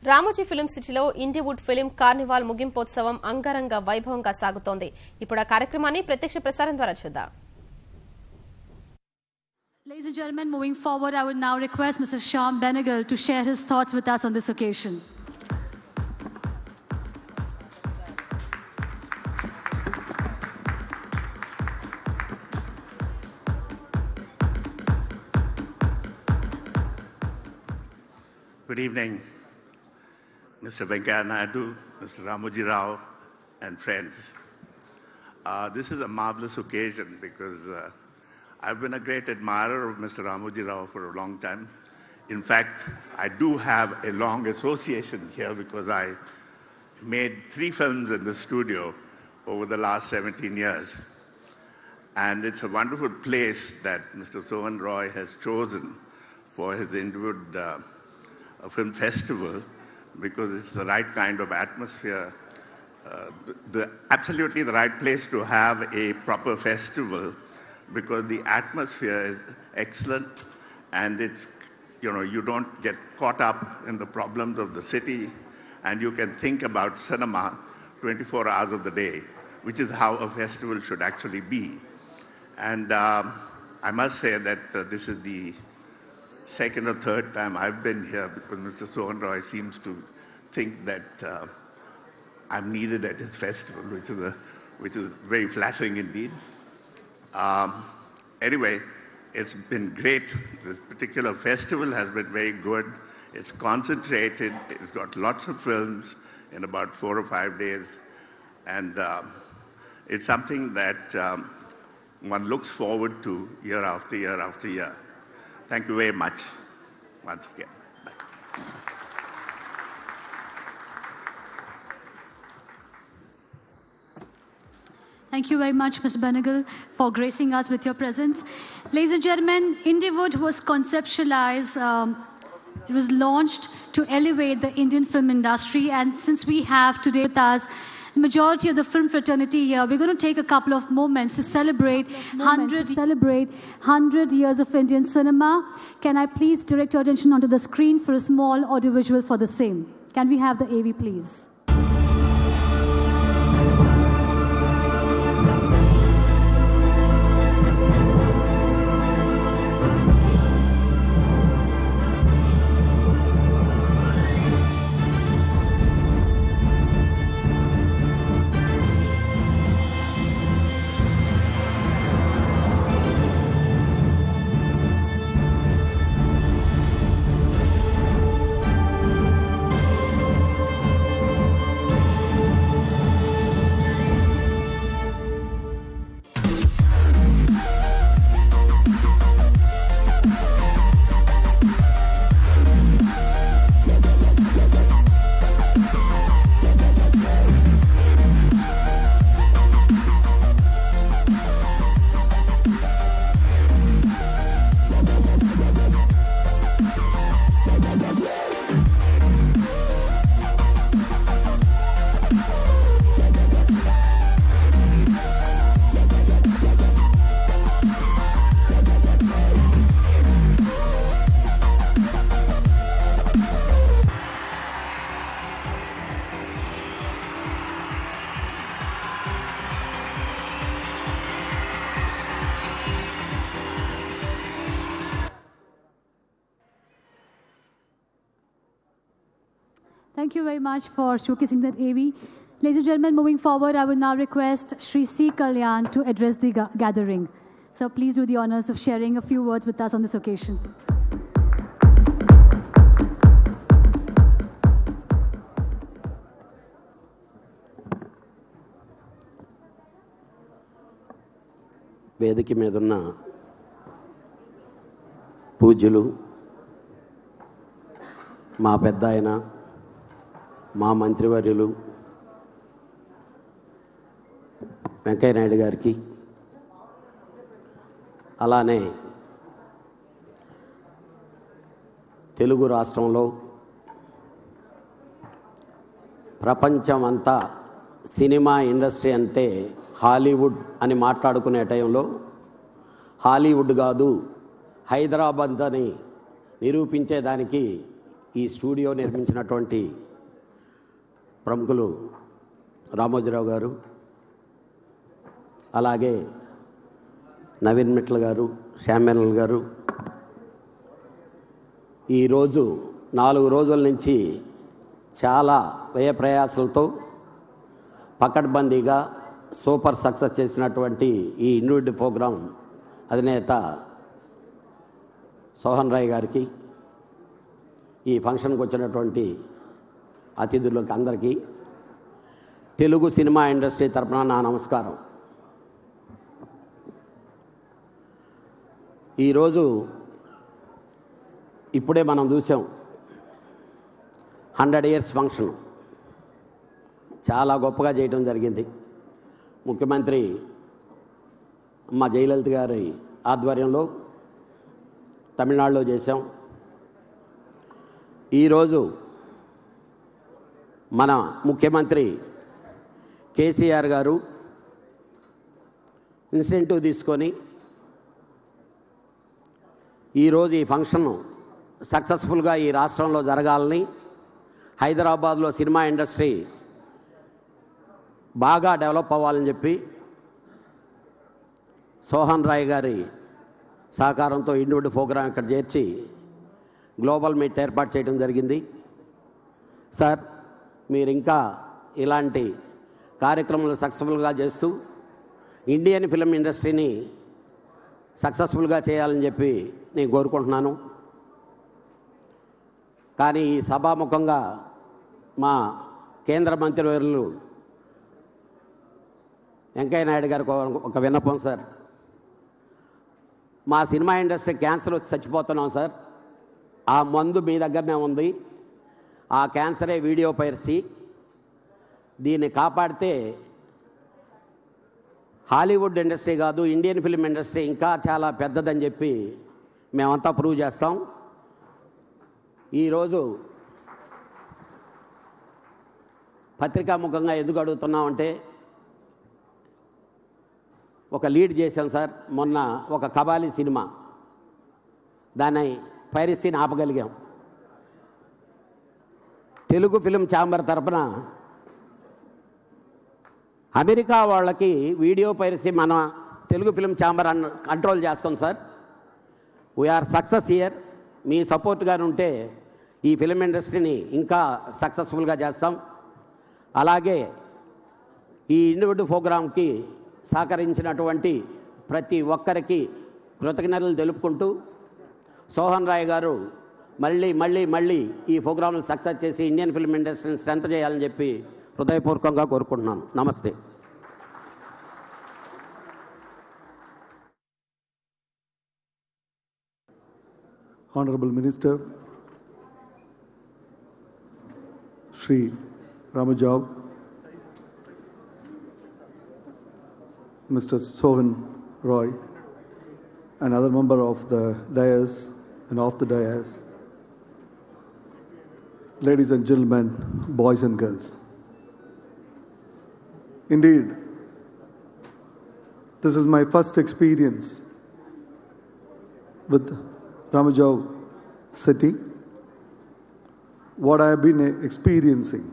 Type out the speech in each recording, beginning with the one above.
Ramoji film సిటీలో Indywood film carnival ముగింపోత్సవం అంగరంగ వైభవంగా సాగుతోంది. ఇప్పుడు ఆ కార్యక్రమాన్ని ప్రత్యక్ష ప్రసారం ద్వారా చూద్దాం. Ladies and gentlemen, moving forward, I would now request Mr. Shyam Benegal to share his thoughts with us on this occasion. Good evening, Mr. Venkaya Naidu, Mr. Ramoji Rao, and friends. This is a marvelous occasion because I've been a great admirer of Mr. Ramoji Rao for a long time. In fact, I do have a long association here because I made 3 films in the studio over the last 17 years. And it's a wonderful place that Mr. Sohan Roy has chosen for his Inwood Film Festival because it's the right kind of atmosphere, absolutely the right place to have a proper festival because the atmosphere is excellent and it's, you don't get caught up in the problems of the city and you can think about cinema 24 hours of the day, which is how a festival should actually be. And I must say that this is the second or third time I've been here because Mr. Sohan Roy seems to think that I'm needed at his festival, which is very flattering indeed. Anyway, it's been great. This particular festival has been very good. It's concentrated. It's got lots of films in about 4 or 5 days. And it's something that one looks forward to year after year after year. Thank you very much once again. Bye. Thank you very much, Mr. Benegal, for gracing us with your presence. Ladies and gentlemen, Inwood was conceptualized, it was launched to elevate the Indian film industry. And since we have today with us the majority of the film fraternity here, we're going to take a couple of moments to celebrate 100 years of Indian cinema. Can I please direct your attention onto the screen for a small audiovisual for the same? Can we have the AV, please? Thank you very much for showcasing that AV. Ladies and gentlemen, moving forward, I will now request Shri C. Kalyan to address the gathering. So please do the honors of sharing a few words with us on this occasion. వేదిక మీద ఉన్న పూజ్యులు, మా పెద్దాయన, మా మంత్రివర్యులు వెంకయ్య నాయుడు గారికి, అలానే తెలుగు రాష్ట్రంలో ప్రపంచమంతా సినిమా ఇండస్ట్రీ అంటే హాలీవుడ్ అని మాట్లాడుకునే టైంలో హాలీవుడ్ కాదు హైదరాబాద్ అని నిరూపించేదానికి ఈ స్టూడియో నిర్మించినటువంటి ప్రముఖులు రామోజీరావు గారు, అలాగే నవీన్ మిట్ల గారు, శ్యామేనల్ గారు ఈరోజు 4 రోజుల నుంచి చాలా వ్యయ ప్రయాసాలతో పకడ్బందీగా సూపర్ సక్సెస్ చేసినటువంటి ఈ ఇండివిడ్ ప్రోగ్రాం అధినేత సోహన్ రాయ్ గారికి, ఈ ఫంక్షన్కి వచ్చినటువంటి అతిథులకు అందరికీ తెలుగు సినిమా ఇండస్ట్రీ తరపున నా నమస్కారం. ఈరోజు ఇప్పుడే మనం చూసాం 100 years ఫంక్షన్ చాలా గొప్పగా చేయడం జరిగింది. ముఖ్యమంత్రి అమ్మ జయలలిత గారి ఆధ్వర్యంలో తమిళనాడులో చేశాం. ఈరోజు మన ముఖ్యమంత్రి కేసీఆర్ గారు ఇన్సెంటివ్ తీసుకొని ఈరోజు ఈ ఫంక్షన్ సక్సెస్ఫుల్గా ఈ రాష్ట్రంలో జరగాలని, హైదరాబాద్లో సినిమా ఇండస్ట్రీ బాగా డెవలప్ అవ్వాలని చెప్పి సోహన్ రాయ్ గారి సహకారంతో ఇండివిడ్ ప్రోగ్రాం ఇక్కడ చేర్చి గ్లోబల్ మీట్ ఏర్పాటు చేయడం జరిగింది. సార్, మీరు ఇంకా ఇలాంటి కార్యక్రమాలు సక్సెస్ఫుల్గా చేస్తూ ఇండియన్ ఫిలిం ఇండస్ట్రీని సక్సెస్ఫుల్గా చేయాలని చెప్పి నేను కోరుకుంటున్నాను. కానీ ఈ సభాముఖంగా మా కేంద్ర మంత్రివర్యులు వెంకయ్య నాయుడు గారికి ఒక విన్నపం సార్. మా సినిమా ఇండస్ట్రీ క్యాన్సర్ వచ్చి చచ్చిపోతున్నాం సార్. ఆ మందు మీ దగ్గరనే ఉంది. ఆ క్యాన్సరే వీడియో పైరసీ. దీన్ని కాపాడితే హాలీవుడ్ ఇండస్ట్రీ కాదు, ఇండియన్ ఫిలిం ఇండస్ట్రీ ఇంకా చాలా పెద్దదని చెప్పి మేమంతా ప్రూవ్ చేస్తాం. ఈరోజు పత్రికాముఖంగా ఎందుకు అడుగుతున్నామంటే, ఒక లీడ్ చేశాం సార్ మొన్న, ఒక కబాలీ సినిమా, దాన్ని పైరసీని ఆపగలిగాం. తెలుగు ఫిలిం ఛాంబర్ తరపున అమెరికా వాళ్ళకి వీడియో పైరసీ మన తెలుగు ఫిలిం ఛాంబర్ కంట్రోల్ చేస్తాం సార్. We are success here. మీ సపోర్ట్గానే ఉంటే ఈ ఫిలిం ఇండస్ట్రీని ఇంకా సక్సెస్ఫుల్గా చేస్తాం. అలాగే ఈ ఇండివిడ్ ప్రోగ్రాంకి సహకరించినటువంటి ప్రతి ఒక్కరికి కృతజ్ఞతలు తెలుపుకుంటూ, సోహన్ రాయ్ గారు మళ్ళీ ఈ ప్రోగ్రాంను సక్సెస్ చేసి ఇండియన్ ఫిల్మ్ ఇండస్ట్రీని స్ట్రెంత్ చేయాలని చెప్పి హృదయపూర్వకంగా కోరుకుంటున్నాను. నమస్తే. Honorable Minister, Shri Ramoji, Mr. Sohan Roy, and other member of the dais and off the dais, ladies and gentlemen, boys and girls. Indeed, this is my first experience with Ramoji city. What I have been experiencing,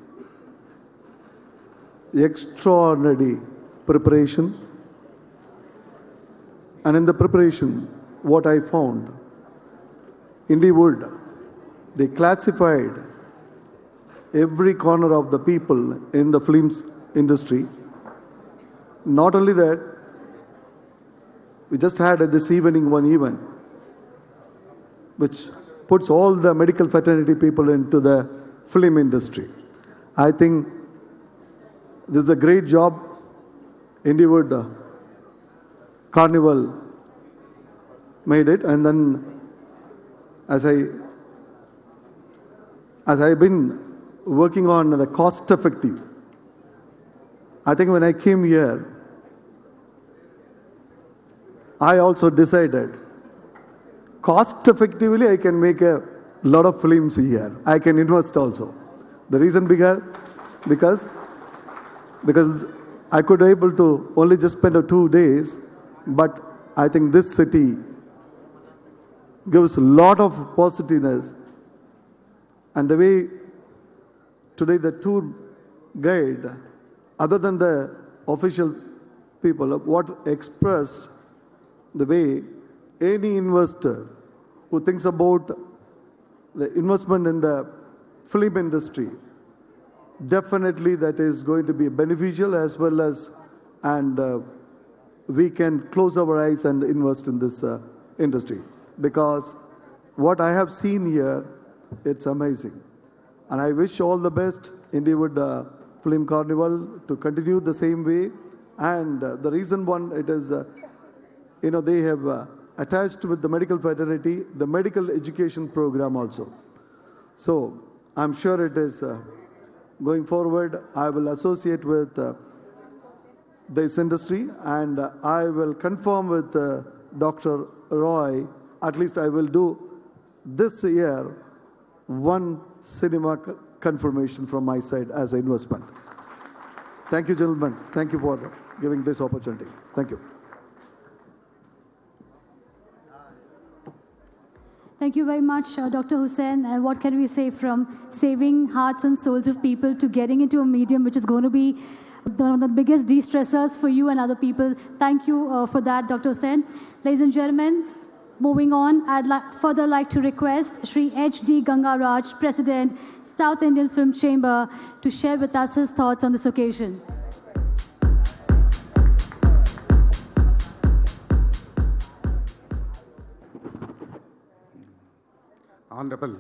extraordinary preparation, and in the preparation, what I found, Indiewood, they classified every corner of the people in the films industry. Not only that, we just had this evening one event which puts all the medical fraternity people into the film industry. I think this is a great job Indiewood Carnival made it. And then as I've been working on the cost effective, I think when I came here, I also decided cost effectively I can make a lot of films here. I can invest also. The reason because I could able to only just spend 2 days, but I think this city gives a lot of positiveness And the way today the tour guide, other than the official people, what expressed the way any investor who thinks about the investment in the film industry, definitely that is going to be beneficial as well as, and we can close our eyes and invest in this industry. Because what I have seen here, it's amazing. And I wish all the best, Indiewood Film Carnival, to continue the same way. And the reason one, it is, they have attached with the medical fraternity, the medical education program also. So I'm sure it is going forward. I will associate with this industry, and I will confirm with Dr. Roy, at least I will do this year one cinema confirmation from my side as an investment. Thank you, gentlemen. Thank you for giving this opportunity. Thank you. Thank you very much, Dr. Hussain. And what can we say, from saving hearts and souls of people to getting into a medium which is going to be one of the biggest de-stressors for you and other people. Thank you for that, Dr. Hussain. Ladies and gentlemen, moving on, I'd further like to request Shri H.D. Gangaraj, President, South Indian Film Chamber, to share with us his thoughts on this occasion. Honorable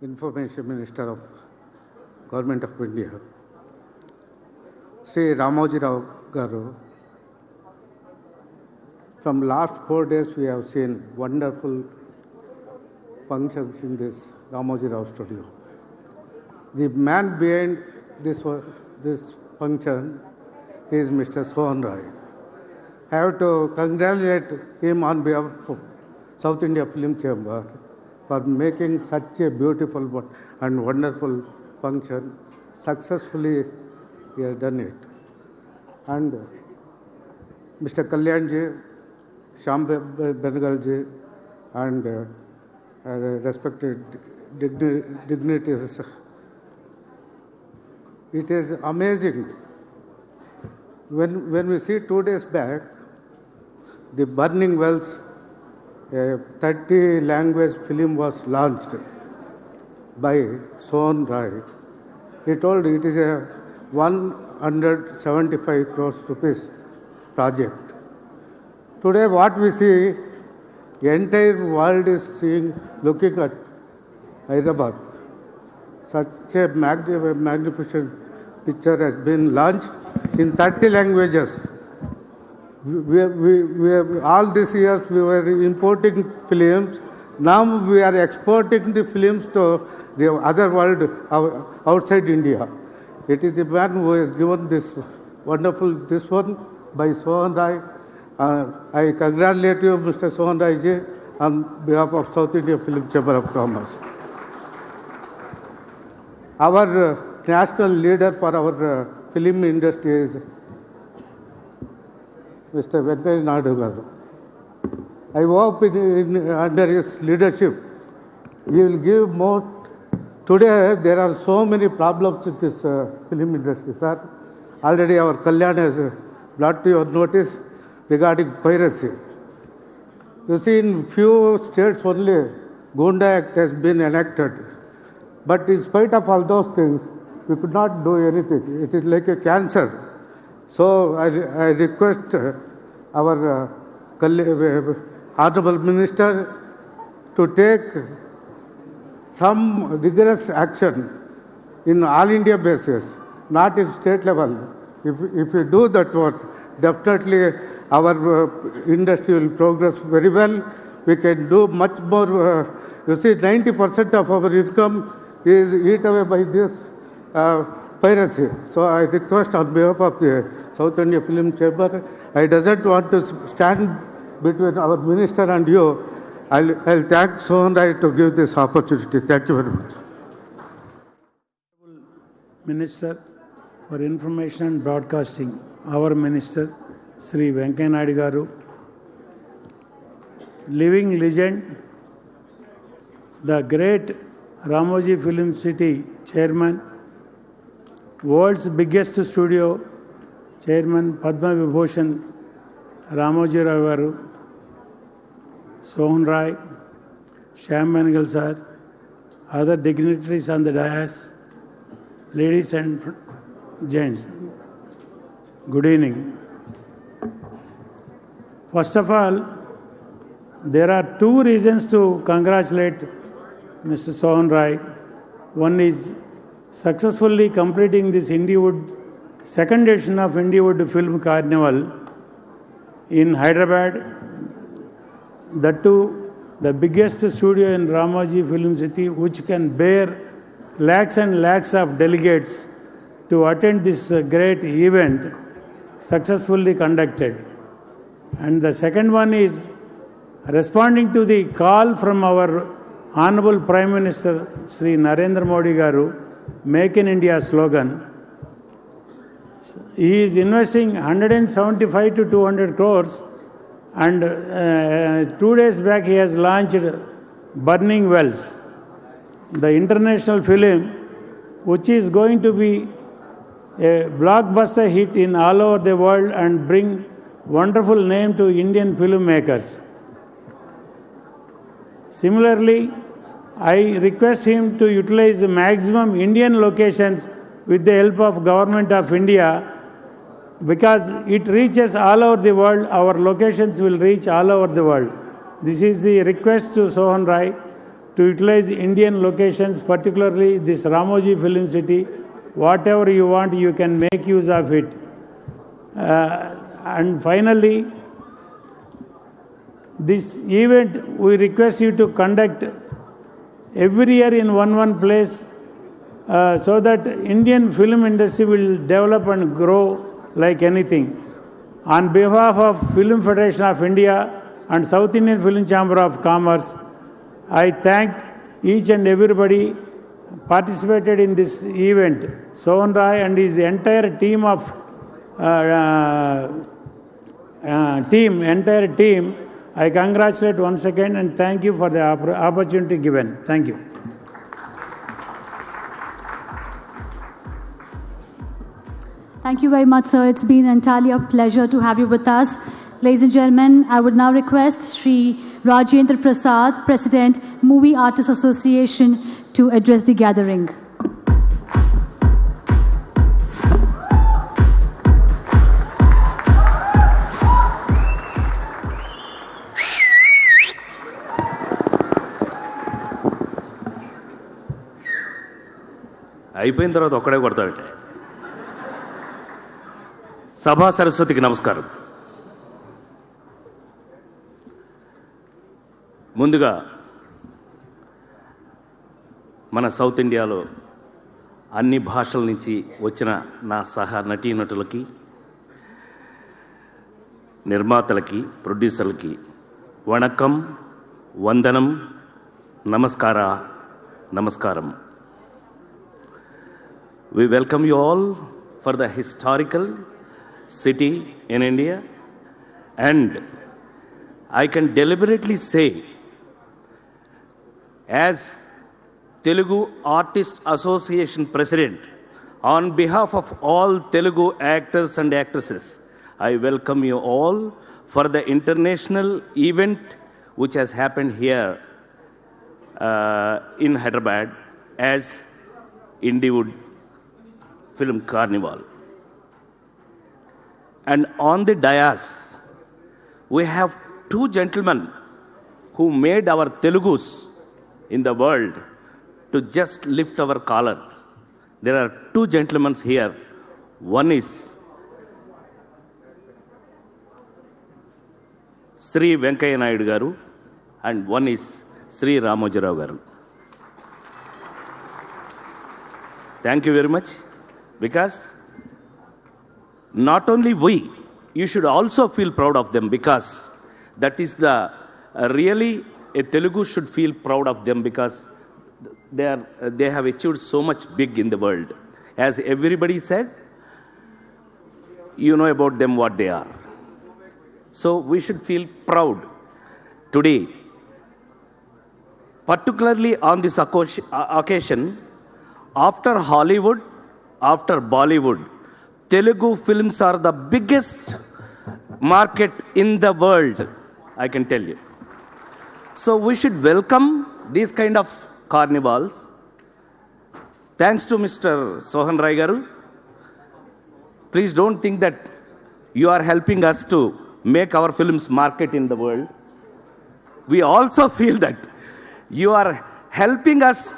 Information Minister of Government of India, Sri Ramoji Rao Garu, from last 4 days we have seen wonderful functions in this Ramoji Rao studio. The man behind this function is Mr. Sohan Rai. I have to congratulate him on behalf of South India Film Chamber for making such a beautiful and wonderful function. Successfully he has done it. And Mr. Kalyanji, Shyam Benegalji, and respected dignitaries. It is amazing. When we see 2 days back, the Burning Wells, a 30-language film was launched by Sohan Rai. He told it is a 175 crores rupees project. Today what we see, the entire world is looking at Hyderabad. Such a magnificent picture has been launched in 30 languages. We all these years we were importing films. Now we are exporting the films to the other world outside India. It is the man who has given this wonderful, this one by Sohan Rai. I congratulate you, Mr. Sohan Rai ji, on behalf of South India Film Chamber of Commerce. Our national leader for our film industry is Mr. Venkaiah Naidu Garu. I hope under his leadership, he will give more. Today, there are so many problems with this film industry, sir. Already our Kalyan has brought to your notice regarding piracy. You see, in few states only, Gunda Act has been enacted. But in spite of all those things, we could not do anything. It is like a cancer. So I request our Honorable Minister to take some rigorous action in all India basis, not in state level. If we do that work, definitely our industry will progress very well. We can do much more. You see, 90% of our income is eaten away by this piracy. So I request on behalf of the South India Film Chamber, I doesn't want to stand between our minister and you. I'll thank Sohan Rai to give this opportunity. Thank you very much. Minister for Information and Broadcasting, our Minister, Sri Venkaiah Naidu Garu, living legend, the great Ramoji Film City Chairman, world's biggest studio Chairman Padma Vibhushan Ramoji Rao garu, Sohan Rai, Shyam Benegal sir, other dignitaries on the dais, ladies and gents, good evening. First of all, there are two reasons to congratulate Mr. Sohan Rai. One is successfully completing this Indiewood, second edition of Indiewood Film Carnival in Hyderabad. That too, the biggest studio in Ramoji Film City, which can bear lakhs and lakhs of delegates to attend this great event, successfully conducted. And the second one is responding to the call from our Honorable Prime Minister Sri Narendra Modi garu, Make in India slogan. He is investing 175 to 200 crores, and 2 days back he has launched Burning Wells, the international film which is going to be a blockbuster hit in all over the world and bring wonderful name to Indian filmmakers. Similarly, I request him to utilize the maximum Indian locations with the help of Government of India, because it reaches all over the world. Our locations will reach all over the world. This is the request to Sohan Rai to utilize Indian locations, particularly this Ramoji Film City. Whatever you want, you can make use of it. And finally, this event we request you to conduct every year in one place, so that Indian film industry will develop and grow like anything. On behalf of Film Federation of India and South Indian Film Chamber of Commerce, I thank each and everybody participated in this event. Sohan Rai and his entire team of entire team, I congratulate once again and thank you for the opportunity given. Thank you. Thank you very much, sir. It's been entirely a pleasure to have you with us. Ladies and gentlemen, I would now request Sri Rajendra Prasad, President, Movie Artists Association, to address the gathering. అయిపోయిన తర్వాత ఒక్కడే కొడతాడట. సభా సరస్వతికి నమస్కారం. ముందుగా మన south ఇండియాలో అన్ని భాషల నుంచి వచ్చిన నా సహా నటీనటులకి, నిర్మాతలకి, ప్రొడ్యూసర్లకి వణకం, వందనం, నమస్కారం. We welcome you all for the historical city in India, and I can deliberately say, as Telugu Artist Association President, on behalf of all Telugu actors and actresses, I welcome you all for the international event which has happened here in Hyderabad as Indiewood Film Carnival. And on the dais, we have two gentlemen who made our Telugus in the world to just lift our collar. There are two gentlemen here. One is Sri Venkaya Naidu garu and one is Sri Ramoji Rao garu. Thank you very much, because not only we, you should also feel proud of them, because that is the really a Telugu should feel proud of them, because they have achieved so much big in the world. As everybody said, you know about them what they are. So we should feel proud today particularly on this occasion, after Hollywood, after Bollywood, Telugu films are the biggest market in the world, I can tell you. So we should welcome these kind of carnivals. Thanks to Mr. Sohan Rai Garu. Please don't think that you are helping us to make our films market in the world. We also feel that you are helping us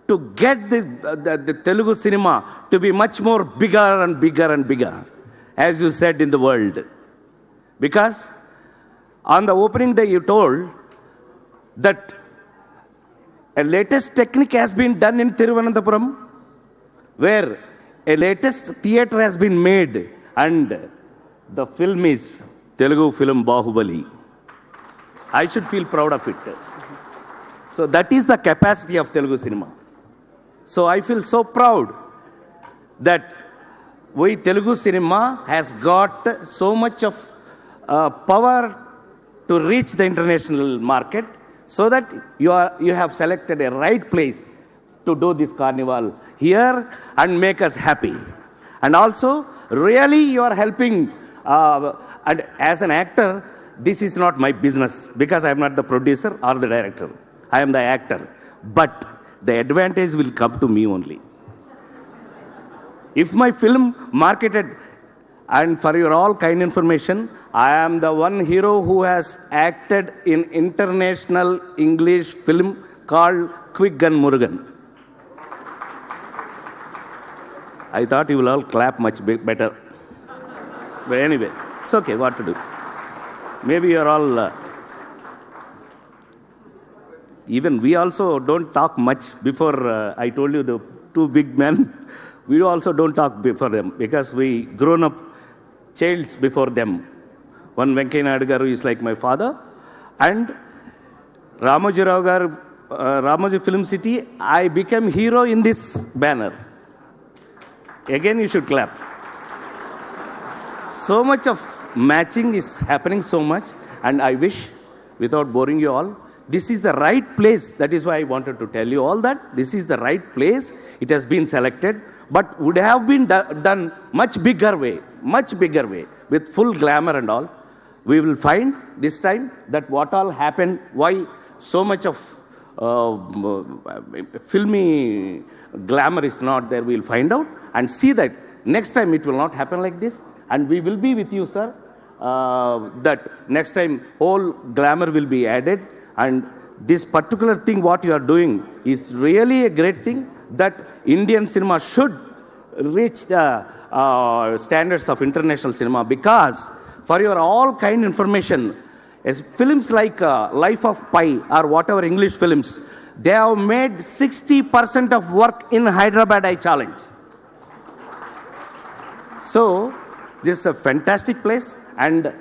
to get the Telugu cinema to be much more bigger and bigger and bigger, as you said, in the world. Because on the opening day you told that a latest technique has been done in Thiruvananthapuram, where a latest theatre has been made, and the film is Telugu film Bahubali. I should feel proud of it. So that is the capacity of Telugu cinema. So I feel so proud that we Telugu cinema has got so much of power to reach the international market, so that you have selected a right place to do this carnival here and make us happy. And also, really you are helping, and as an actor, this is not my business, because I am not the producer or the director. I am the actor. But the advantage will come to me only. If my film marketed, and for your all kind information, I am the one hero who has acted in international English film called Quick Gun Murugan. I thought you will all clap much better. But anyway, it's okay, what to do. Maybe you're all... even we also don't talk much before, I told you, the two big men. We also don't talk before them, because we grown up childs before them. One Venkaiah Naidu Garu is like my father. And Ramoji Rao Garu, Ramoji Film City, I became hero in this banner. Again, you should clap. So much of matching is happening so much, and I wish, without boring you all, this is the right place. That is why I wanted to tell you all that. This is the right place. It has been selected, but would have been done much bigger way, with full glamour and all. We will find this time that what all happened, why so much of filmy glamour is not there. We will find out and see that next time it will not happen like this. And we will be with you, sir, that next time whole glamour will be added. And this particular thing, what you are doing, is really a great thing, that Indian cinema should reach the standards of international cinema. Because, for your all kind information, as films like Life of Pi or whatever English films, they have made 60% of work in Hyderabad, I challenge. So, this is a fantastic place, and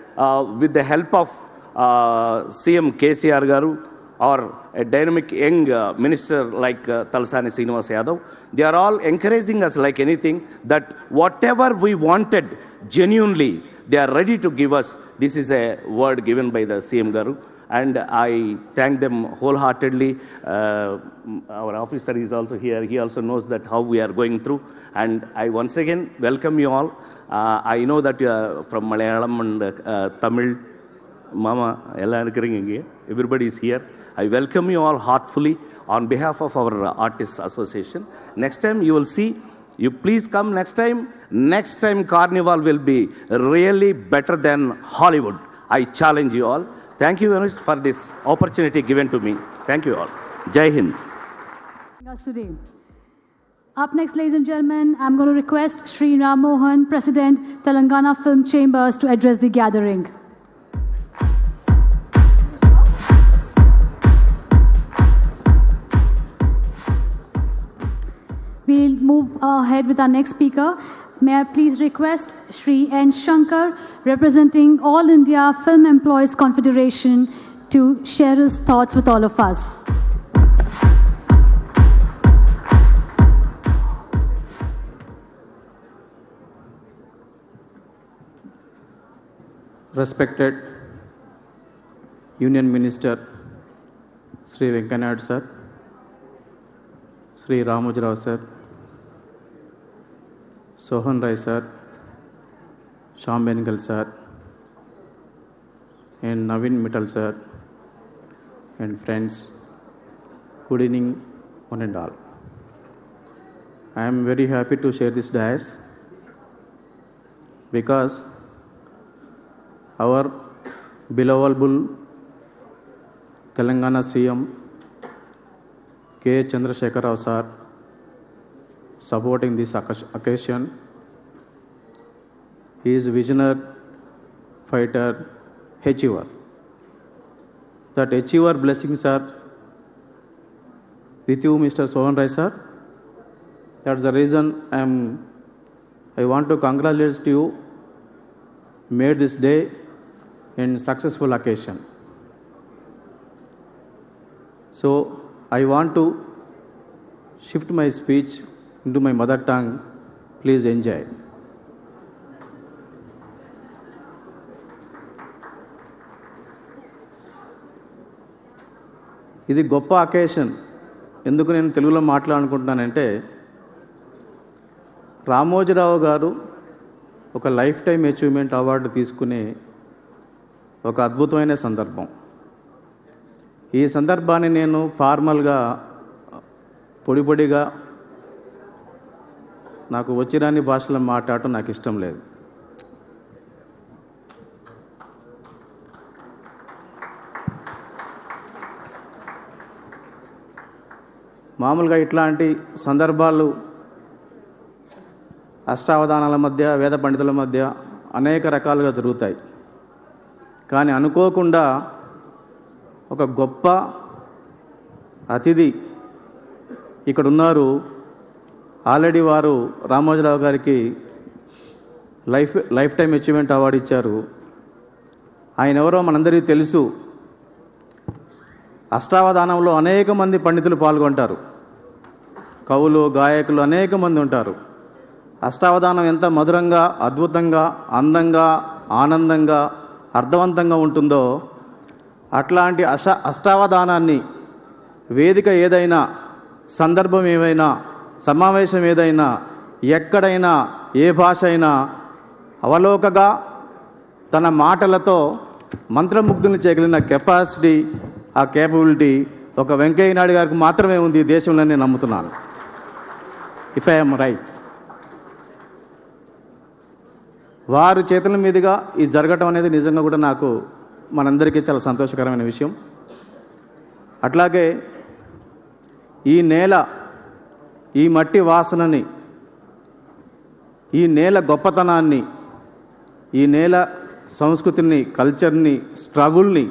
with the help of CM KCR Garu, or a dynamic young minister like Talasani Srinivas Yadav, they are all encouraging us like anything, that whatever we wanted genuinely, they are ready to give us. This is a word given by the CM Garu, and I thank them wholeheartedly. Our officer is also here. He also knows that how we are going through, and I once again welcome you all. I know that you are from Malayalam and Tamil. Mama, everybody is here. I welcome you all heartfully on behalf of our Artists Association. Next time you will see, you please come next time. Next time Carnival will be really better than Hollywood. I challenge you all. Thank you very much for this opportunity given to me. Thank you all. Jai Hind. Us today. Up next, ladies and gentlemen, I'm going to request Sri Ram Mohan, President, Telangana Film Chambers, to address the gathering. We'll move ahead with our next speaker. May I please request Sri N. Shankar, representing All India Film Employees Confederation, to share his thoughts with all of us. Respected Union Minister Sri Venkanath sir, Sri Ramoji Rao sir, Sohan Rai sir, Shyam Benegal sir, and Naveen Mittal sir, and friends, good evening one and all. I am very happy to share this dais because our beloved Telangana CM K. Chandrasekhar Rao sir supporting this occasion. He is a visionary, fighter, achiever. That achiever blessings are with you, Mr. Sohan Rai sir. That's the reason I want to congratulate you, made this day in successful occasion. So I want to shift my speech into my mother tongue. Please enjoy. ఇది గొప్ప occasion. ఎందుకు నేను తెలుగులో మాట్లాడాలనుకుంటున్నానంటే, రామోజీరావు గారు ఒక life time achievement award తీసుకునే ఒక అద్భుతమైన సందర్భం. ఈ సందర్భాన్ని నేను ఫార్మల్గా పొడిగా నాకు వచ్చిరాని భాషలో మాట్లాడటం నాకు ఇష్టం లేదు. మామూలుగా ఇట్లాంటి సందర్భాలు అష్టావధానాల మధ్య, వేద పండితుల మధ్య అనేక రకాలుగా జరుగుతాయి. కానీ అనుకోకుండా ఒక గొప్ప అతిథి ఇక్కడ ఉన్నారు. ఆల్రెడీ వారు రామోజీరావు గారికి లైఫ్ టైం అచీవ్మెంట్ అవార్డు ఇచ్చారు. ఆయన ఎవరో మనందరికీ తెలుసు. అష్టావధానంలో అనేక మంది పండితులు పాల్గొంటారు. కవులు, గాయకులు అనేక మంది ఉంటారు. అష్టావధానం ఎంత మధురంగా, అద్భుతంగా, అందంగా, ఆనందంగా, అర్థవంతంగా ఉంటుందో అట్లాంటి అష్టావధానాన్ని వేదిక ఏదైనా, సందర్భం ఏమైనా, సమావేశం ఏదైనా, ఎక్కడైనా, ఏ భాష అయినా అవలోకగా తన మాటలతో మంత్రముగ్ధుల్ని చేయగలిగిన కెపాసిటీ, ఆ కేపబిలిటీ ఒక వెంకయ్య నాయుడు గారికి మాత్రమే ఉంది ఈ దేశంలో, నేను నమ్ముతున్నాను. If I'm right. వారి చేతుల మీదుగా ఇది జరగటం అనేది నిజంగా కూడా నాకు, మనందరికీ చాలా సంతోషకరమైన విషయం. అట్లాగే ఈ నేల, ఈ మట్టి వాసనని, ఈ నేల గొప్పతనాన్ని, ఈ నేల సంస్కృతిని, కల్చర్ని, స్ట్రగుల్ని,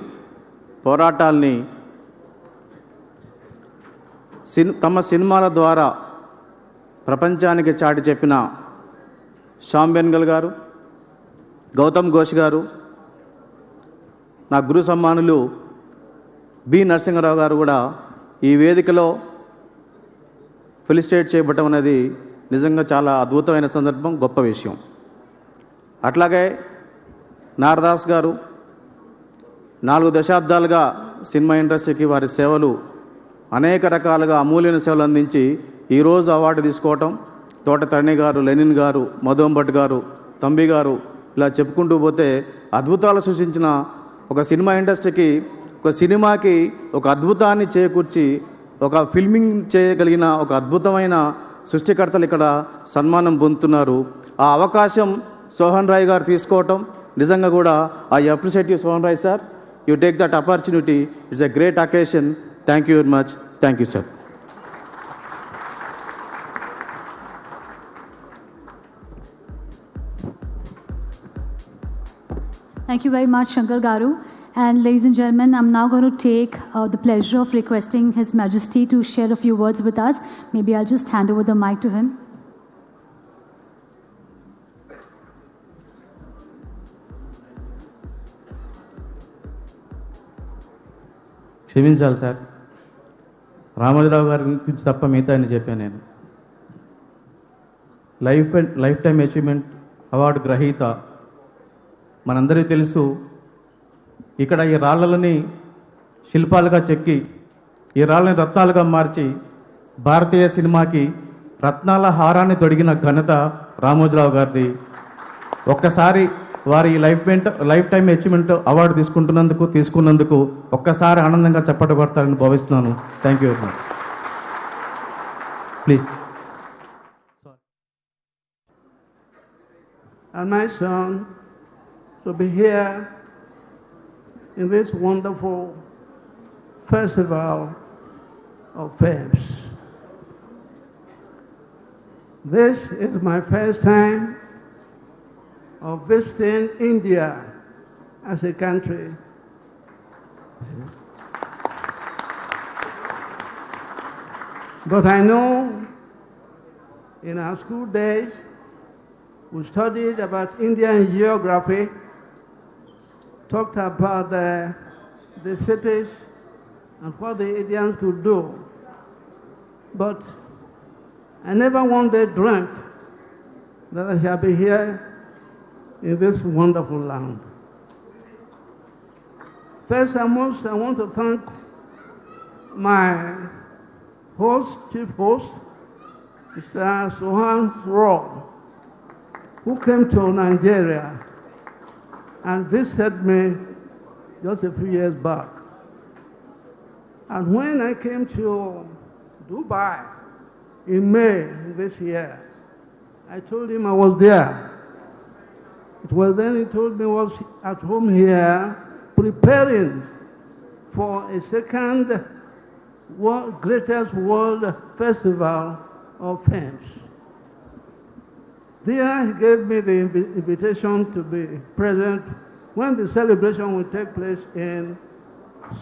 పోరాటాల్ని తమ సినిమాల ద్వారా ప్రపంచానికి చాటి చెప్పిన శ్యామ్ బెనగల్ గారు, గౌతమ్ ఘోష్ గారు, నా గురు సమ్మానులు బి నరసింహారావు గారు కూడా ఈ వేదికలో ఫెలిసిటేట్ చేయబడటం అనేది నిజంగా చాలా అద్భుతమైన సందర్భం, గొప్ప విషయం. అట్లాగే నారదాస్ గారు 4 దశాబ్దాలుగా సినిమా ఇండస్ట్రీకి వారి సేవలు, అనేక రకాలుగా అమూల్యమైన సేవలు అందించి ఈరోజు అవార్డు తీసుకోవటం, తోట తరణి గారు, లెనిన్ గారు, మధుంభట్ గారు, తంబి గారు, ఇలా చెప్పుకుంటూ పోతే అద్భుతాలు సృష్టించిన ఒక సినిమా ఇండస్ట్రీకి, ఒక సినిమాకి ఒక అద్భుతాన్ని చేకూర్చి ఒక ఫిల్మింగ్ చేయగలిగిన ఒక అద్భుతమైన సృష్టికర్తలు ఇక్కడ సన్మానం పొందుతున్నారు. ఆ అవకాశం సోహన్ రాయ్ గారు తీసుకోవటం నిజంగా కూడా I appreciate you Sohan Roy sir. You take that opportunity. It's a great occasion. Thank you very much. Thank you sir. Thank you very much, Shankar Garu. And ladies and gentlemen, I'm now going to take the pleasure of requesting His Majesty to share a few words with us. Maybe I'll just hand over the mic to him. క్షమించాలి sir, Ramoji Rao గారి గురించి తప్ప మిగతా అని చెప్పాను నేను. Life time achievement award గ్రహీత మనందరికీ తెలుసు. ఇక్కడ ఈ రాళ్ళని శిల్పాలుగా చెక్కి ఈ రాళ్ళని రత్నాలుగా మార్చి భారతీయ సినిమాకి రత్నాల హారాన్ని తొడిగిన ఘనత రామోజీరావు గారిది. ఒక్కసారి వారి లైఫ్ టైం అచీవ్మెంట్ అవార్డు తీసుకున్నందుకు ఒక్కసారి ఆనందంగా చప్పటపడతారని భావిస్తున్నాను. Thank you very much. Please. And my son to be here in this wonderful festival of films. This is my first time of visiting India as a country. But I know in our school days, we studied about Indian geography, talked about the cities and what the Indians could do. But I never one day dreamt that I shall be here in this wonderful land. First and most, I want to thank my chief host, Mr. Sohan Rao, who came to Nigeria and visited me just a few years back. And when I came to Dubai in May this year, I told him I was there. It was then he told me I was at home here preparing for a second greatest world festival of films. There he gave me the invitation to be present when the celebration will take place in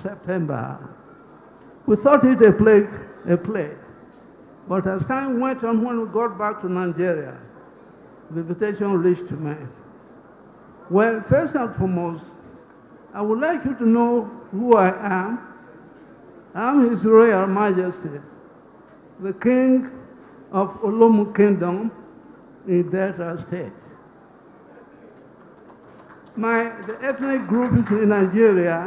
September. We thought it a play. But as time went on, when we got back to Nigeria, the invitation reached me. Well, first and foremost, I would like you to know who I am. I'm His Royal Majesty, the King of Olomu Kingdom in Delta State. The ethnic group in Nigeria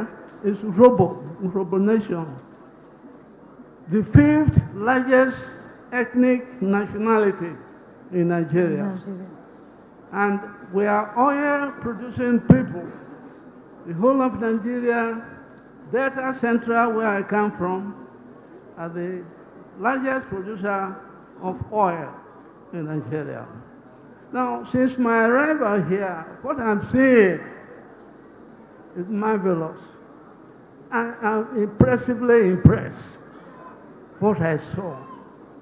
is Robo Nation, the fifth largest ethnic nationality in Nigeria. And we are oil-producing people. The whole of Nigeria, Delta Central, where I come from, are the largest producer of oil in Nigeria. Now, since my arrival here, what I'm seeing is marvelous. I'm impressively impressed what I saw.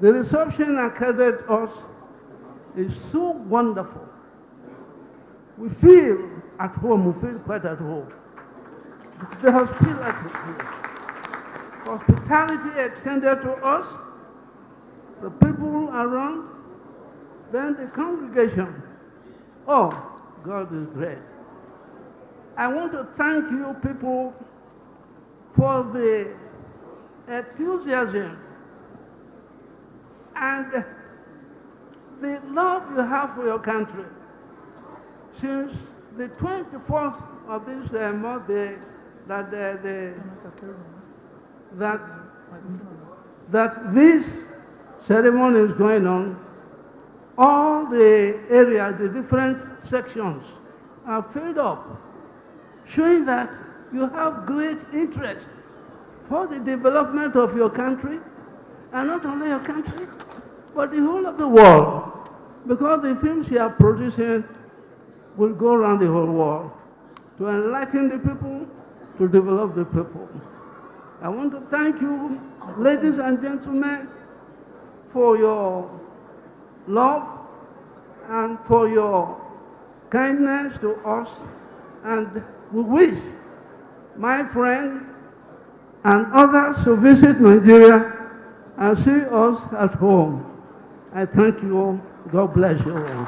The reception accorded us is so wonderful. We feel at home, we feel quite at home. The hospitality extended to us, the people around, then the congregation. Oh, God is great. I want to thank you people for the enthusiasm and the love you have for your country. Since the 24th of this month, that this ceremony is going on, all the areas, the different sections are filled up, showing that you have great interest for the development of your country, and not only your country, but the whole of the world, because the films you are producing will go around the whole world to enlighten the people, to develop the people. I want to thank you, ladies and gentlemen, for your love and for your kindness to us, and we wish my friend and others to visit Nigeria and see us at home. I thank you all. God bless you all.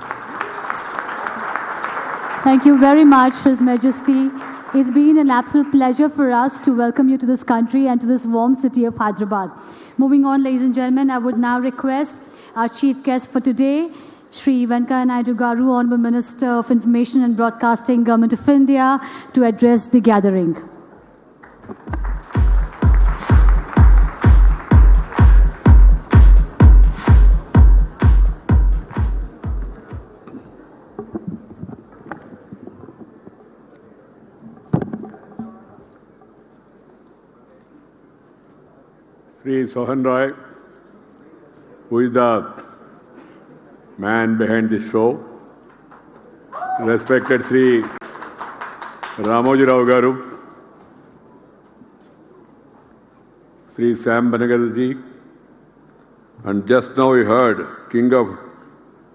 Thank you very much, His Majesty. It's been an absolute pleasure for us to welcome you to this country and to this warm city of Hyderabad. Moving on, ladies and gentlemen, I would now request our chief guest for today, Shri Venkaiah Naidu Garu, Honorable Minister of Information and Broadcasting, Government of India, to address the gathering. Sri Sohan Roy, who is the man behind this show, respected Sri Ramoji Rao Garu, Sri Sam Benegal ji, and just now we heard King of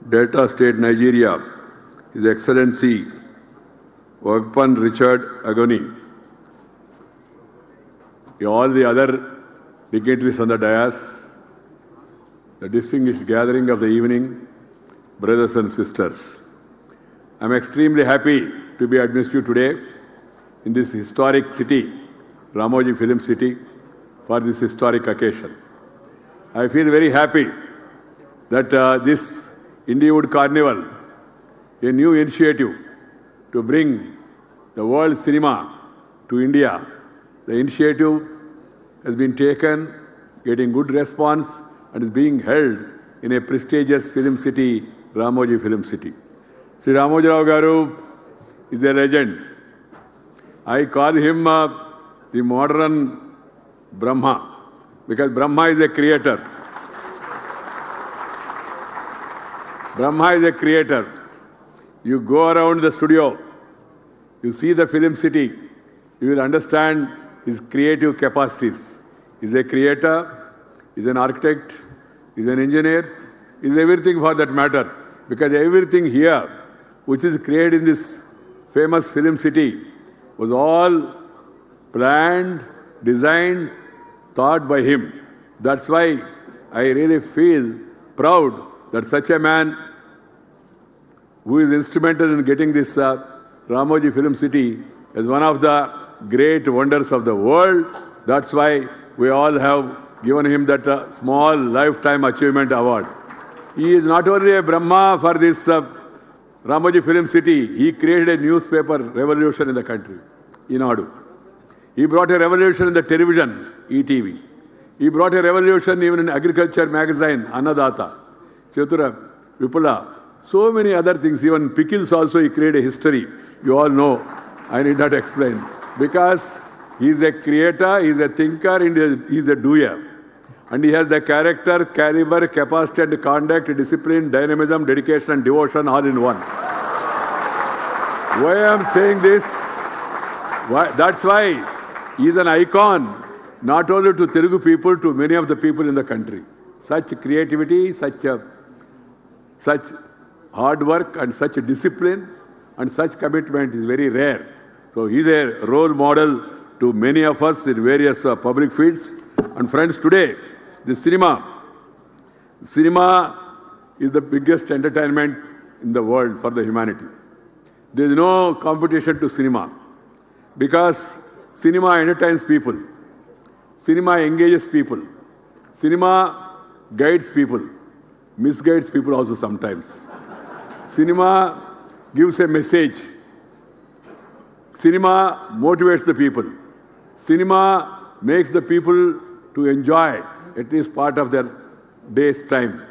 Delta State Nigeria, His Excellency Wagpan Richard Agoni, all the other dignitaries on the dais, the distinguished gathering of the evening, brothers and sisters. I am extremely happy to be amidst you today in this historic city, Ramoji Film City, for this historic occasion. I feel very happy that this Indiewood Carnival, a new initiative to bring the world cinema to India, the initiative has been taken, getting good response, and is being held in a prestigious film city, Ramoji Film City. Sri Ramoji Rao Garu is a legend. I call him the modern Brahma, because Brahma is a creator. Brahma is a creator. You go around the studio, you see the film city, you will understand his creative capacities. He's a creator, he's an architect, he's an engineer, he's everything for that matter. Because everything here, which is created in this famous film city, was all planned, designed, thought by him. That's why I really feel proud that such a man who is instrumental in getting this Ramoji Film City as one of the great wonders of the world. That's why we all have given him that small lifetime achievement award. He is not only a Brahma for this Ramoji Film City, he created a newspaper revolution in the country, Inadu. He brought a revolution in the television, ETV. He brought a revolution even in agriculture magazine, Annadata, Chatura, Vipula, so many other things. Even pickles also he created a history. You all know. I need not explain. Because he is a creator, he is a thinker, and he is a doer. And he has the character, caliber, capacity and conduct, discipline, dynamism, dedication and devotion all in one. Why I am saying this? That's why he is an icon, not only to Telugu people, to many of the people in the country. Such creativity, such hard work and such discipline and such commitment is very rare. So he is a role model to many of us in various public fields. And friends, today, the cinema is the biggest entertainment in the world for the humanity. There is no competition to cinema because cinema entertains people, cinema engages people, cinema guides people, misguides people also sometimes. Cinema gives a message. Cinema motivates the people. Cinema makes the people to enjoy at least part of their day's time.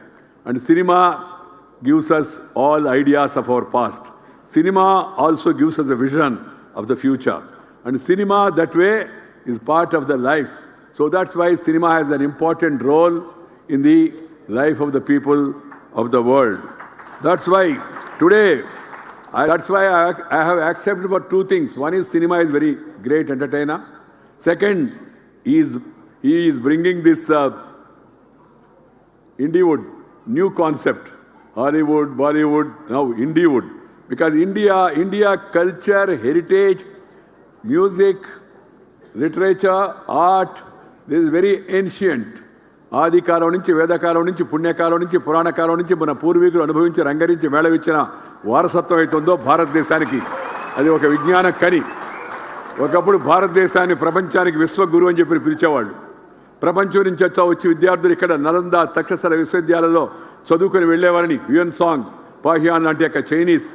And cinema gives us all ideas of our past. Cinema also gives us a vision of the future. And cinema that way is part of the life. So that's why cinema has an important role in the life of the people of the world. That's why today, I have accepted for two things. One is cinema is very great entertainer. Second, he is bringing this Indiewood, new concept, Hollywood, Bollywood, now Indiewood. Because India culture, heritage, music, literature, art, this is very ancient. ఆది కాలం నుంచి వేదకాలం నుంచి పుణ్యకాలం నుంచి పురాణ కాలం నుంచి మన పూర్వీకులు అనుభవించి రంగరించి మేళవిచ్చిన వారసత్వం అవుతుందో భారతదేశానికి అది ఒక విజ్ఞాన కని. ఒకప్పుడు భారతదేశాన్ని ప్రపంచానికి విశ్వగురు అని చెప్పి పిలిచేవాళ్ళు. ప్రపంచం నుంచి వచ్చి విద్యార్థులు ఇక్కడ నలంద తక్షశిల విశ్వవిద్యాలయంలో చదువుకొని వెళ్ళేవారని యుఎన్ సాంగ్ పాహియాన్ లాంటి యొక్క చైనీస్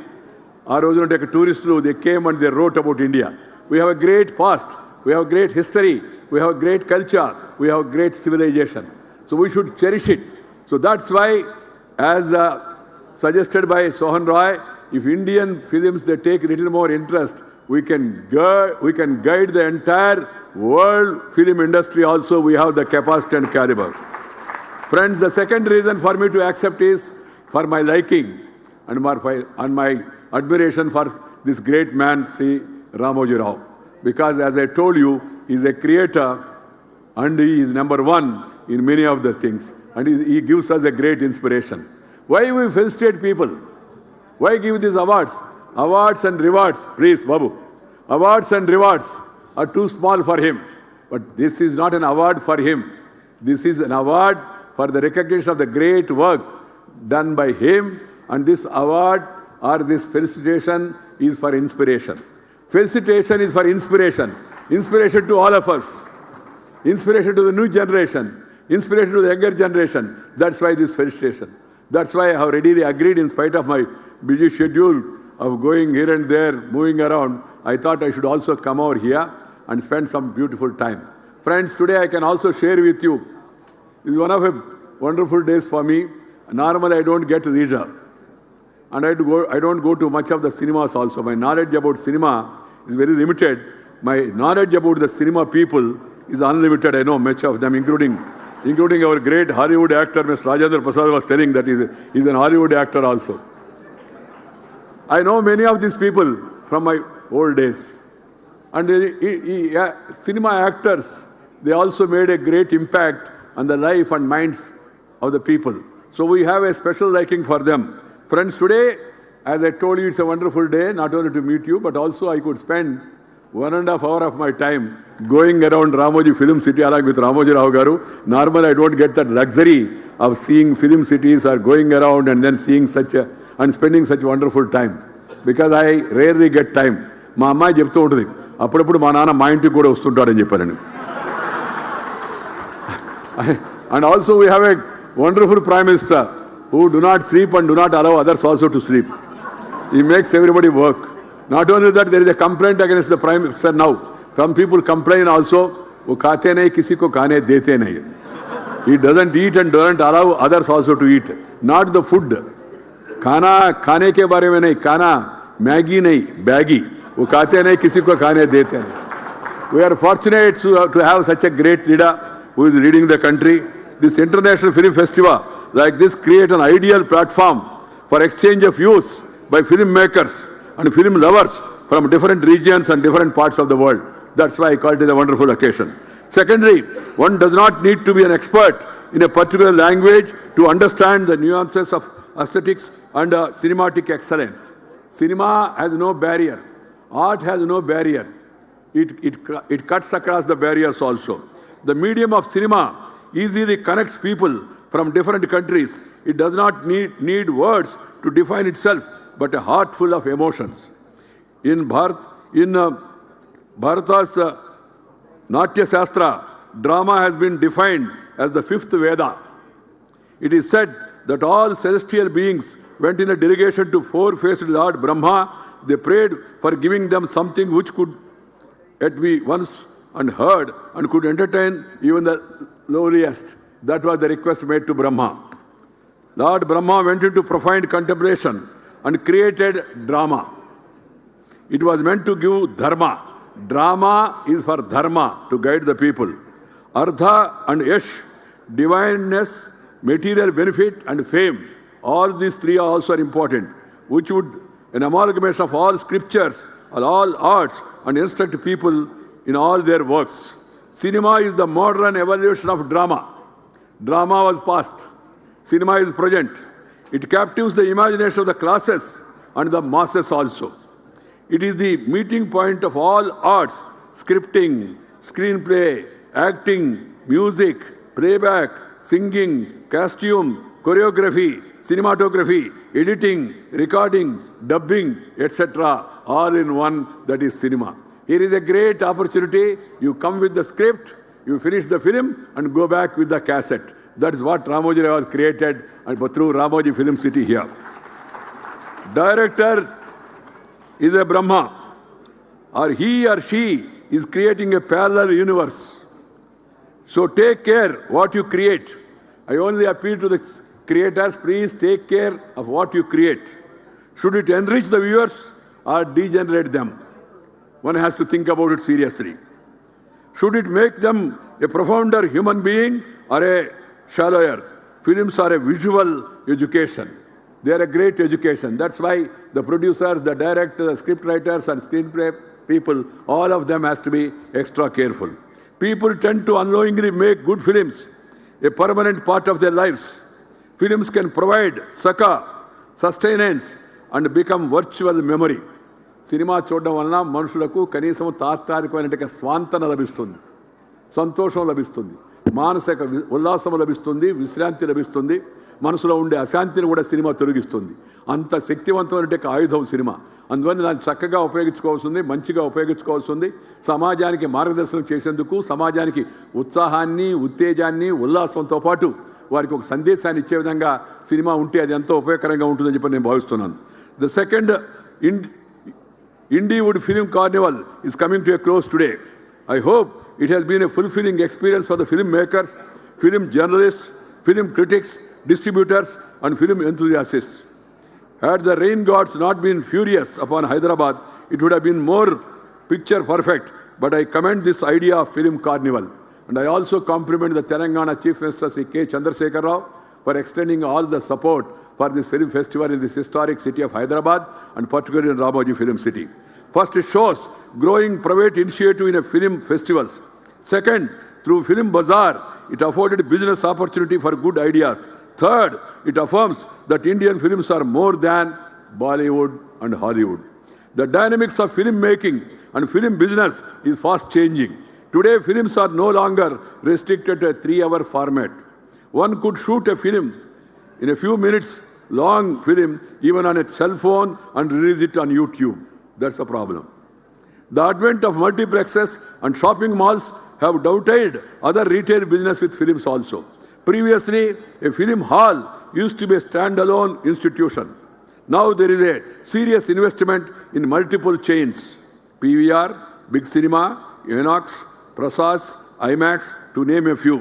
ఆ రోజున యొక్క టూరిస్టులు they came and they wrote about India. We have a great past, we have great history, we have great culture, we have great civilization. So we should cherish it. So that's why, as suggested by Sohan Roy, if Indian films, they take a little more interest, we can guide the entire world film industry also. We have the capacity and caliber. Friends, the second reason for me to accept is for my liking and my admiration for this great man, Sri Ramoji Rao. Because as I told you, he is a creator and he is number one in many of the things. And he gives us a great inspiration. Why we felicitate people? Why give these awards? Awards and rewards, please, Babu. Awards and rewards are too small for him. But this is not an award for him. This is an award for the recognition of the great work done by him. And this award or this felicitation is for inspiration. Felicitation is for inspiration. Inspiration to all of us. Inspiration to the new generation. Inspiration to the younger generation. That's why this felicitation. That's why I have readily agreed, in spite of my busy schedule of going here and there, moving around. I thought I should also come over here and spend some beautiful time. Friends, today I can also share with you. This is one of the wonderful days for me. Normally I don't get leisure. And I don't go to much of the cinemas also. My knowledge about cinema is very limited. My knowledge about the cinema people is unlimited. I know much of them, including our great Hollywood actor, Mr. Rajendra Prasad was telling that he's an Hollywood actor also. I know many of these people from my old days. And cinema actors, they also made a great impact on the life and minds of the people. So we have a special liking for them. Friends, today, as I told you, it's a wonderful day, not only to meet you, but also I could spend 1.5 hours of my time going around Ramoji Film City along with Ramoji Rao Garu. Normally, I don't get that luxury of seeing film cities or going around and then seeing and spending such wonderful time. Because I rarely get time. మా అమ్మాయి చెప్తూ ఉంటుంది అప్పుడప్పుడు మా నాన్న మా ఇంటికి కూడా వస్తుంటాడని చెప్పాను. And also we have a wonderful Prime Minister who do not sleep and do not allow others also to sleep. He makes everybody work. Not only that, there is a complaint against the Prime Minister now. Some people complain also, वो खाते नहीं किसी को खाने देते नहीं. He doesn't eat and doesn't allow others also to eat. Not the food. खाना खाने के बारे में नहीं, खाना मैगी नहीं, बैगी. वो खाते नहीं किसी को खाने देते नहीं. We are fortunate to have such a great leader who is leading the country. This international film festival like this create an ideal platform for exchange of views by filmmakers and film lovers from different regions and different parts of the world. That's why I call it a wonderful occasion. Secondly, one does not need to be an expert in a particular language to understand the nuances of aesthetics and cinematic excellence. Cinema has no barrier. Art has no barrier. It cuts across the barriers also. The medium of cinema easily connects people from different countries. It does not need words to define itself, but a heart full of emotions. In Bharata's Natya Shastra, drama has been defined as the fifth Veda. It is said that all celestial beings went in a delegation to four-faced Lord Brahma. They prayed for giving them something which could yet be once and heard and could entertain even the lowliest. That was the request made to Brahma. Lord Brahma went into profound contemplation and created drama. It was meant to give dharma. Drama is for dharma, to guide the people. Artha and yash, divineness, material benefit and fame. All these three are also important, which would an amalgamation of all scriptures, all arts, and instruct people in all their works. Cinema is the modern evolution of drama. Drama was past. Cinema is present. It captives the imagination of the classes and the masses also. It is the meeting point of all arts, scripting, screenplay, acting, music, playback, singing, costume, choreography, cinematography, editing, recording, dubbing, etc. All in one, that is cinema. Here is a great opportunity. You come with the script, you finish the film and go back with the cassette. That is what Ramoji was created and through Ramoji Film City here. Director is a Brahma, or he or she is creating a parallel universe. So take care what you create. I only appeal to the creators, please take care of what you create. Should it enrich the viewers or degenerate them? one has to think about it seriously. Should it make them a profounder human being or a shallower? Films are a visual education. They are a great education. That's why the producers, the directors, the script writers and screenplay people, all of them has to be extra careful. People tend to unknowingly make good films a permanent part of their lives. Films can provide sustenance and become virtual memory. Cinema చూడడం వలన మనుషులకు కనీసం తాత్కాలికమైన స్వాంతన లభిస్తుంది, సంతోషం లభిస్తుంది, మానసిక ఉల్లాసం లభిస్తుంది, విశ్రాంతి లభిస్తుంది, మనసులో ఉండే అశాంతిని కూడా సినిమా తొలగిస్తుంది. అంత శక్తివంతమైన ఆయుధం సినిమా. అందువల్ల దాన్ని చక్కగా ఉపయోగించుకోవాల్సింది, మంచిగా ఉపయోగించుకోవాల్సింది. సమాజానికి మార్గదర్శనం చేసేందుకు, సమాజానికి ఉత్సాహాన్ని, ఉత్తేజాన్ని, ఉల్లాసంతో పాటు వారికి ఒక సందేశాన్ని ఇచ్చే విధంగా సినిమా ఉంటే అది ఎంతో ఉపయోగకరంగా ఉంటుందని చెప్పి నేను భావిస్తున్నాను. The second Indiewood Film Carnival is coming to a close today. I hope it has been a fulfilling experience for the filmmakers, film journalists, film critics, distributors and film enthusiasts. Had the rain gods not been furious upon Hyderabad, it would have been more picture perfect. But I commend this idea of Film Carnival. And I also compliment the Telangana Chief Minister Sri K. Chandrasekhar Rao for extending all the support for this film festival in this historic city of Hyderabad and particularly in Ramoji Film City. First, it shows growing private initiative in a film festivals. Second, through Film Bazaar, it afforded business opportunity for good ideas. Third, it affirms that Indian films are more than Bollywood and Hollywood. The dynamics of film making and film business is fast changing. Today, films are no longer restricted to a 3-hour format. One could shoot a film in a few minutes long film even on a cell phone and release it on YouTube. That's a problem. The advent of multiplexes and shopping malls have dovetailed other retail business with films also. Previously, a film hall used to be a standalone institution. Now there is a serious investment in multiple chains. PVR, Big Cinema, Inox, Prasas, IMAX, to name a few.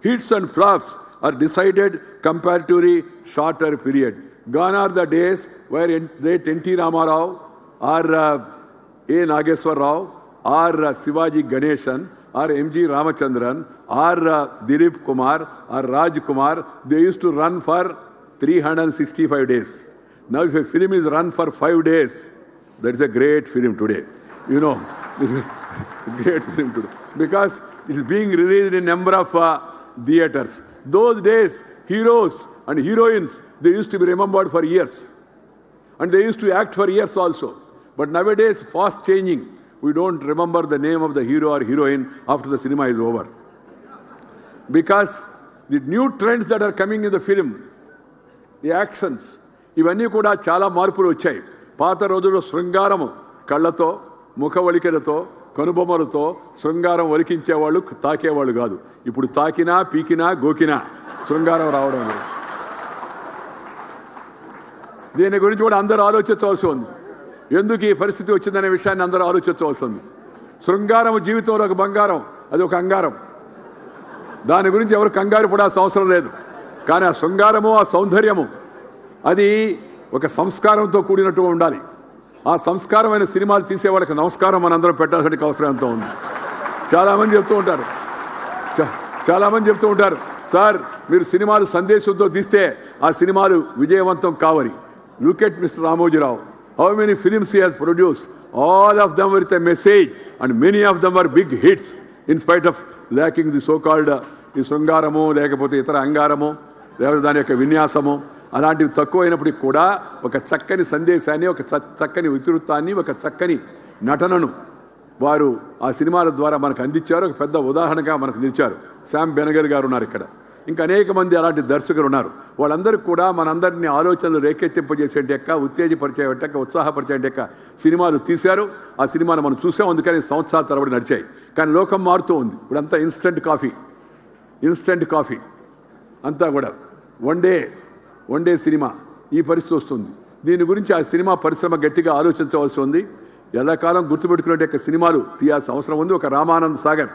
Hits and flops are decided comparatively shorter period. Gone are the days where late N.T. Ramarao or A. Nageswar Rao or Sivaji Ganeshan or M.G. Ramachandran or Dilip Kumar or Raj Kumar, they used to run for 365 days. Now if a film is run for 5 days, that is a great film today. You know, great film today. Because it is being released in a number of theatres. Those days, heroes and heroines, they used to be remembered for years. And they used to act for years also. But nowadays, fast changing, we don't remember the name of the hero or heroine after the cinema is over. Because the new trends that are coming in the film, the actions, ఇవన్నీ కూడా చాలా మార్పులు వచ్చాయి. పాత రోజుల్లో శృంగారము కళ్ళతో, ముఖవలికలతో, కనుబొమ్మలతో శృంగారం వలికించేవాళ్ళు, తాకేవాళ్ళు కాదు. ఇప్పుడు తాకినా, పీకినా, గోకినా శృంగారం రావడం లేదు. దీని గురించి కూడా అందరూ ఆలోచించవలసి ఉంది. ఎందుకు ఈ పరిస్థితి వచ్చిందనే విషయాన్ని అందరూ ఆలోచించవలసి ఉంది. శృంగారం జీవితంలో ఒక బంగారం, అది ఒక అంగారం. దాని గురించి ఎవరు కంగారు పడాల్సిన అవసరం లేదు. కానీ ఆ శృంగారము, ఆ సౌందర్యము, అది ఒక సంస్కారంతో కూడినట్టు ఉండాలి. ఆ సంస్కారమైన సినిమాలు తీసే వాళ్ళకి నమస్కారం మనందరం పెట్టాల్సిన అవసరం ఎంతో ఉంది. చాలామంది చెప్తూ ఉంటారు సార్, మీరు సినిమాలు సందేశంతో తీస్తే ఆ సినిమాలు విజయవంతం కావని. Look at mister Ramoji Rao. How many films he has produced? All of them with a message, and many of them are big hits, in spite of lacking the so-called ఈ శృంగారము, లేకపోతే ఇతర అంగారము, లేకపోతే దాని యొక్క విన్యాసము, అలాంటివి తక్కువైనప్పటికీ కూడా ఒక చక్కని సందేశాన్ని, ఒక చక్కని ఇతివృత్తాన్ని, ఒక చక్కని నటనను వారు ఆ సినిమాల ద్వారా మనకు అందించారు. ఒక పెద్ద ఉదాహరణగా మనకు నిలిచారు. శామ్ బెనగర్ గారు ఉన్నారు ఇక్కడ. ఇంకా అనేక మంది అలాంటి దర్శకులు ఉన్నారు. వాళ్ళందరికీ కూడా మనందరినీ ఆలోచనలు రేకెత్తింపజేసేట, ఉత్తేజపరిచేట, ఉత్సాహపరిచేట సినిమాలు తీశారు. ఆ సినిమాను మనం చూసాం. అందుకని సంవత్సరాల తరబడి నడిచాయి. కానీ లోకం మారుతూ ఉంది. ఇప్పుడంతా ఇన్స్టెంట్ కాఫీ అంతా కూడా వన్ డే సినిమా, ఈ పరిస్థితి వస్తుంది. దీని గురించి ఆ సినిమా పరిశ్రమ గట్టిగా ఆలోచించవలసి ఉంది. ఎల్లకాలం గుర్తుపెట్టుకునే సినిమాలు తీయాల్సిన అవసరం ఉంది. ఒక రామానంద్ సాగర్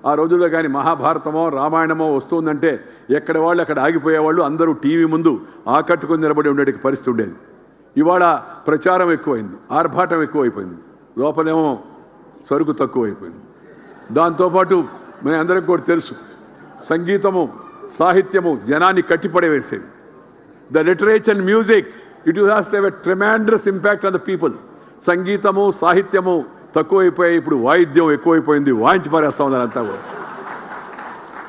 ఆ రోజుల్లో కానీ మహాభారతమో రామాయణమో వస్తుందంటే ఎక్కడ వాళ్ళు అక్కడ ఆగిపోయేవాళ్ళు. అందరూ టీవీ ముందు ఆకట్టుకొని నిలబడి ఉండే పరిస్థితి ఉండేది. ఇవాళ ప్రచారం ఎక్కువైంది, ఆర్భాటం ఎక్కువైపోయింది. లోపలేమో సరుకు తక్కువైపోయింది. దాంతోపాటు మన అందరికి కూడా తెలుసు, సంగీతము సాహిత్యము జనాన్ని కట్టిపడేవేసేవి. The literature and music, it has to have a tremendous impact on the people. సంగీతము సాహిత్యము తక్కువైపోయాయి, ఇప్పుడు వాయిద్యం ఎక్కువైపోయింది, వాయించి పారేస్తా ఉంది అంతా కూడా.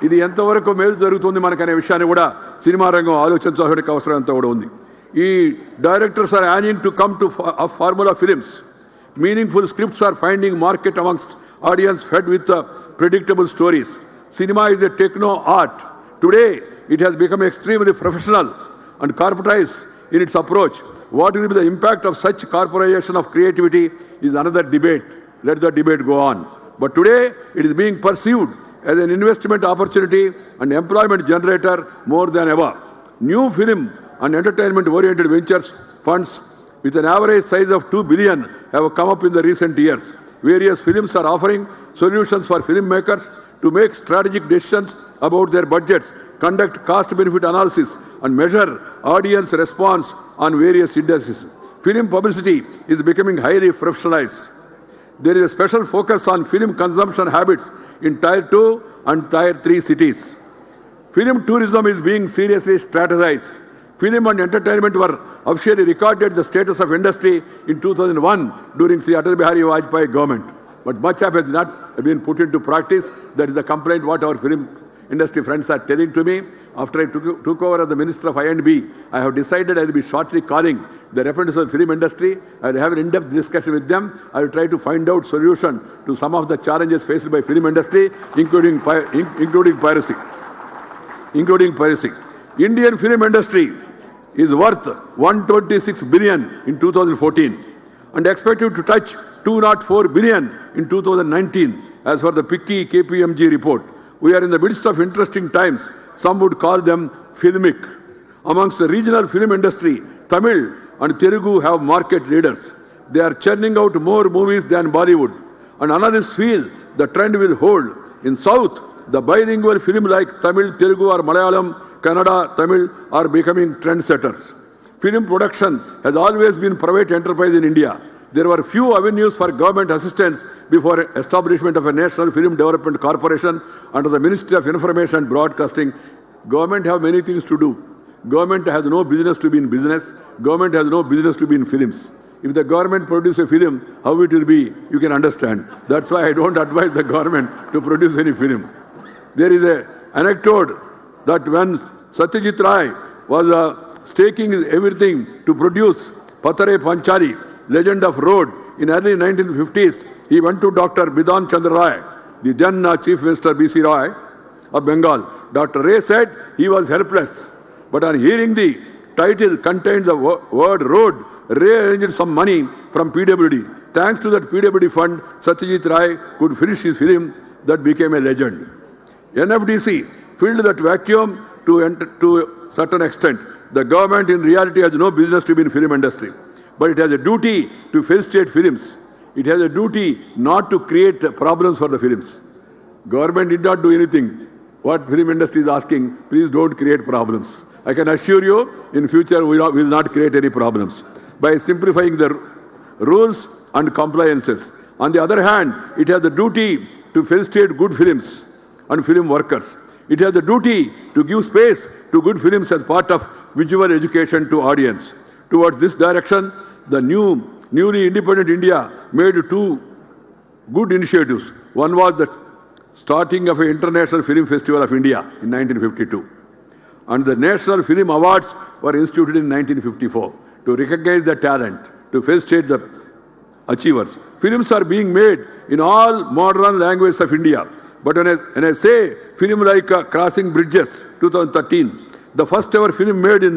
ఇది ఎంతవరకు మేలు జరుగుతుంది మనకనే విషయాన్ని కూడా సినిమా రంగం ఆలోచించాల్సిన అవసరం అంతా కూడా ఉంది. ఈ directors are yearning to come to formula films. Meaningful scripts are finding market amongst audience fed with predictable stories. Cinema is a techno art. Today, it has become extremely professional and corporatized in its approach. What will be the impact of such corporatization of creativity is another debate. Let the debate go on. But today, it is being pursued as an investment opportunity and employment generator more than ever. New film and entertainment-oriented ventures funds with an average size of 2 billion have come up in the recent years. Various films are offering solutions for filmmakers to make strategic decisions about their budgets, conduct cost-benefit analysis, and measure audience response on various indices. Film publicity is becoming highly professionalized. There is a special focus on film consumption habits in Tier 2 and Tier 3 cities. Film tourism is being seriously strategized. Film and entertainment were officially recorded the status of industry in 2001 during Sri Atal Bihari Vajpayee government. But much has not been put into practice. That is the complaint what our film industry friends are telling to me. After I took over as the Minister of I&B, I have decided I will be shortly calling the representatives of the film industry. I will have an in-depth discussion with them. I will try to find out solution to some of the challenges faced by film industry, including piracy. Indian film industry is worth 126 billion in 2014 and expected to touch 204 billion in 2019 as per the PICCI KPMG report. We are in the midst of interesting times. Some would call them filmic. Amongst the regional film industry, Tamil and Telugu have market leaders. They are churning out more movies than Bollywood. And analysts feel the trend will hold. In South, the bilingual film like Tamil, Telugu or Malayalam, Kannada, Tamil are becoming trendsetters. Film production has always been private enterprise in India. There were few avenues for government assistance before establishment of a National Film Development Corporation under the Ministry of Information and Broadcasting. Government have many things to do. Government has no business to be in business. Government has no business to be in films. If the government produce a film, how it will be, you can understand. That's why I don't advise the government to produce any film. There is an anecdote that when Satyajit Ray was staking everything to produce Patare Panchali, Legend of Road, in early 1950s, he went to Dr. Bidhan Chandra Ray, the then Chief Minister B.C. Ray of Bengal. Dr. Ray said he was helpless. But on hearing the title contained the word road, Ray arranged some money from PWD. Thanks to that PWD fund, Satyajit Ray could finish his film that became a legend. NFDC filled that vacuum to a certain extent. The government in reality has no business to be in film industry. But it has a duty to felicitate films. It has a duty not to create problems for the films. Government did not do anything. What film industry is asking, please don't create problems. I can assure you, in future we will not create any problems by simplifying the rules and compliances. On the other hand, it has the duty to felicitate good films and film workers. It has the duty to give space to good films as part of visual education to audience. Towards this direction, the newly independent India made two good initiatives. One was the starting of an International Film Festival of India in 1952. And the National Film Awards were instituted in 1954 to recognize the talent, to felicitate the achievers. Films are being made in all modern languages of India. But when I say film like Crossing Bridges, 2013, the first ever film made in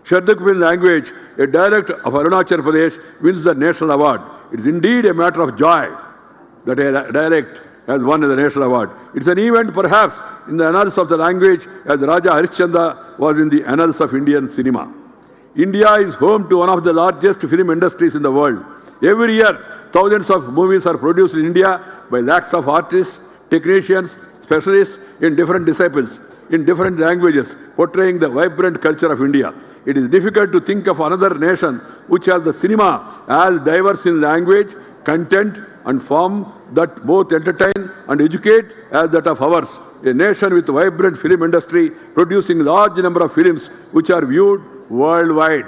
Shardukpin language, a dialect of Arunachal Pradesh, wins the national award. It is indeed a matter of joy that a dialect has won the national award. It's an event perhaps in the annals of the language as Raja Harishchandra was in the annals of Indian cinema. India is home to one of the largest film industries in the world. Every year, thousands of movies are produced in India by lakhs of artists, technicians, specialists in different disciplines, in different languages, portraying the vibrant culture of India. It is difficult to think of another nation which has the cinema as diverse in language, content and form that both entertain and educate as that of ours. A nation with vibrant film industry producing large number of films which are viewed worldwide.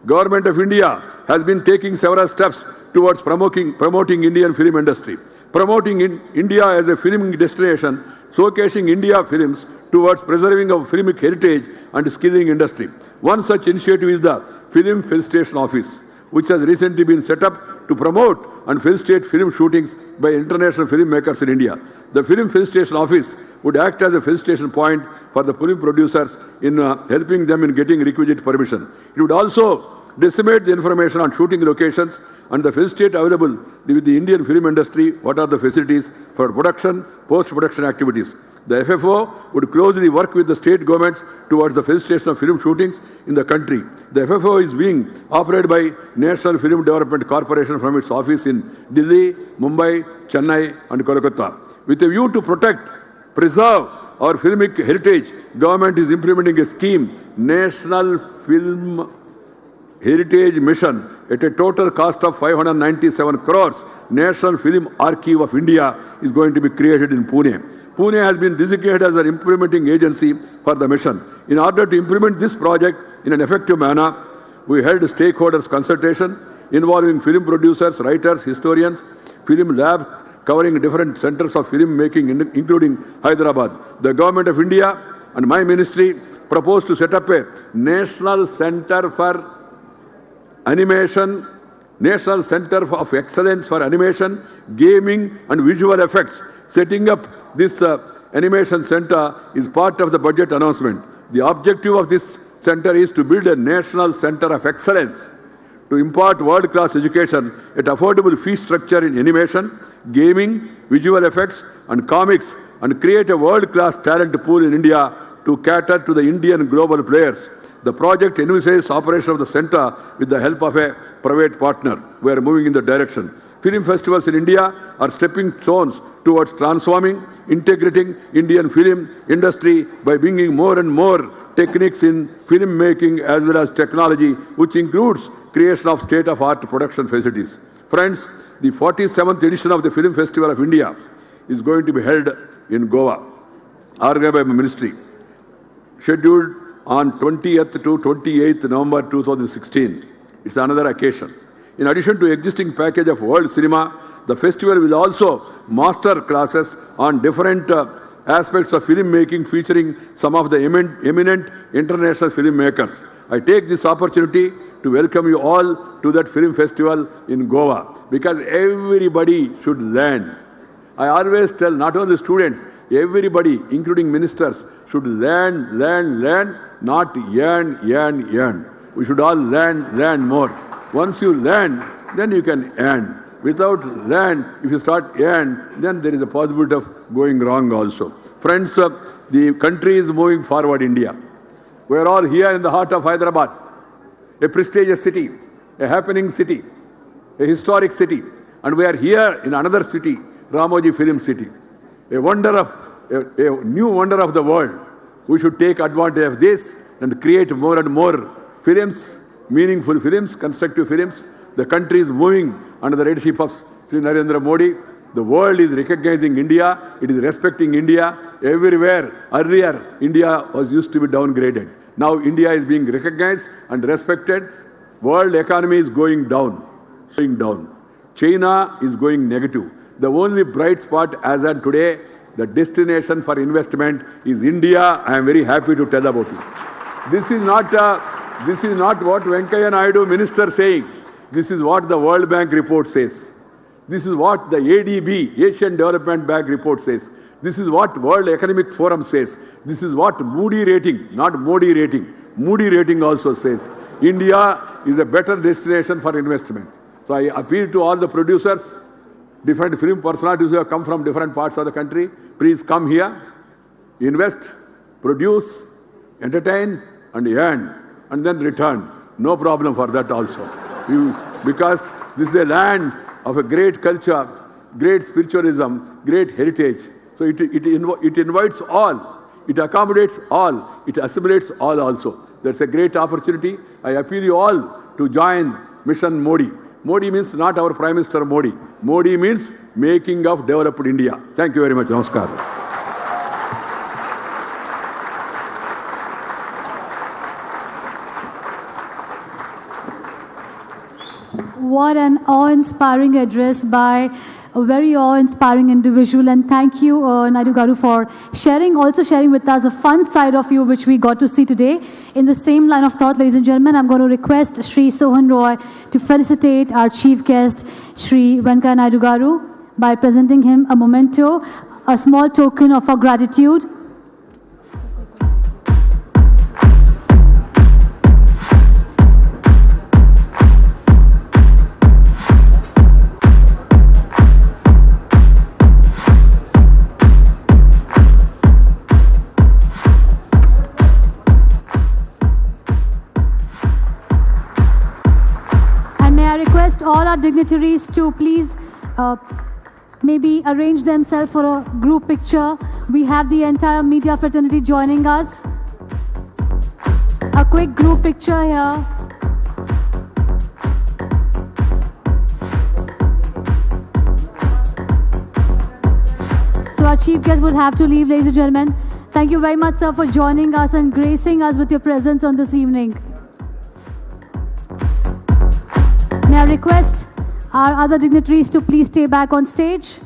Government of India has been taking several steps towards promoting Indian film industry. Promoting India as a filming destination, showcasing India films towards preserving our filmic heritage and skilling industry. One such initiative is the Film Felicitation Office, which has recently been set up to promote and felicitate film shootings by international filmmakers in India. The Film Felicitation Office would act as a felicitation point for the film producers in helping them in getting requisite permission. It would also disseminate the information on shooting locations and the felicitate available with the Indian film industry, what are the facilities for production, post-production activities. The FFO would closely work with the state governments towards the felicitation of film shootings in the country. The FFO is being operated by National Film Development Corporation from its office in Delhi, Mumbai, Chennai and Kolkata. With a view to protect, preserve our filmic heritage, government is implementing a scheme, National Film Heritage Mission, at a total cost of 597 crores. National Film Archive of India is going to be created in Pune. Pune has been designated as an implementing agency for the mission. In order to implement this project in an effective manner, we held stakeholders consultation involving film producers, writers, historians, film labs covering different centers of film making, including Hyderabad. The Government of India and my ministry proposed to set up a National Center for Animation, National Center of Excellence for Animation, Gaming and Visual Effects. Setting up this animation center is part of the budget announcement. The objective of this center is to build a National Center of Excellence to impart world-class education at affordable fee structure in animation, gaming, visual effects and comics, and create a world-class talent pool in India to cater to the Indian global players. The project envisages operation of the center with the help of a private partner. We are moving in the direction. Film festivals in India are stepping stones towards transforming, integrating Indian film industry by bringing more and more techniques in film making as well as technology, which includes creation of state-of-art production facilities. Friends, the 47th edition of the Film Festival of India is going to be held in Goa, organized by my ministry, scheduled on 20th to 28th November 2016. It's another occasion. In addition to existing package of world cinema, the festival will also master classes on different aspects of film making featuring some of the eminent international filmmakers. I take this opportunity to welcome you all to that film festival in Goa because everybody should learn. I always tell not only students, everybody, including ministers, should learn, not yearn. We should all learn more. Once you learn, then you can earn. Without learn, if you start earn, then there is a possibility of going wrong also. Friends, the country is moving forward, India. We are all here in the heart of Hyderabad, a prestigious city, a happening city, a historic city. And we are here in another city, Ramoji Film City, a new wonder of the world. We should take advantage of this and create more and more films, meaningful films, constructive films. The country is moving under the leadership of Sri Narendra Modi. The world is recognizing India. It is respecting India everywhere. Earlier, India was used to be downgraded. Now India is being recognized and respected. World economy is going down. China is going negative. The only bright spot as of today, the destination for investment is India. I am very happy to tell about it. This is not what Venkaiah Naidu minister is saying. This is what the World Bank report says. This is what the ADB, Asian Development Bank report says. This is what World Economic Forum says. This is what Moody rating, not Modi rating. Moody rating also says. India is a better destination for investment. So I appeal to all the producers, different film personalities who have come from different parts of the country. Please come here, invest, produce, entertain and earn and then return. No problem for that also. Because this is a land of a great culture, great spiritualism, great heritage. So it invites all, it accommodates all, it assimilates all also. That's a great opportunity. I appeal you all to join Mission Modi. Modi means not our Prime Minister Modi. Modi means making of developed India. Thank you very much. Namaskar. What an awe-inspiring address by a very awe-inspiring individual, and thank you, Naidu Garu, for also sharing with us a fun side of you which we got to see today. In the same line of thought, ladies and gentlemen, I'm going to request Shri Sohan Roy to felicitate our chief guest, Shri Venkaya Naidu Garu, by presenting him a memento, a small token of our gratitude. All our dignitaries to please maybe arrange themselves for a group picture. We have the entire media fraternity joining us. A quick group picture here. So our chief guest would have to leave, ladies and gentlemen. Thank you very much, sir, for joining us and gracing us with your presence on this evening. May I request our other dignitaries to please stay back on stage?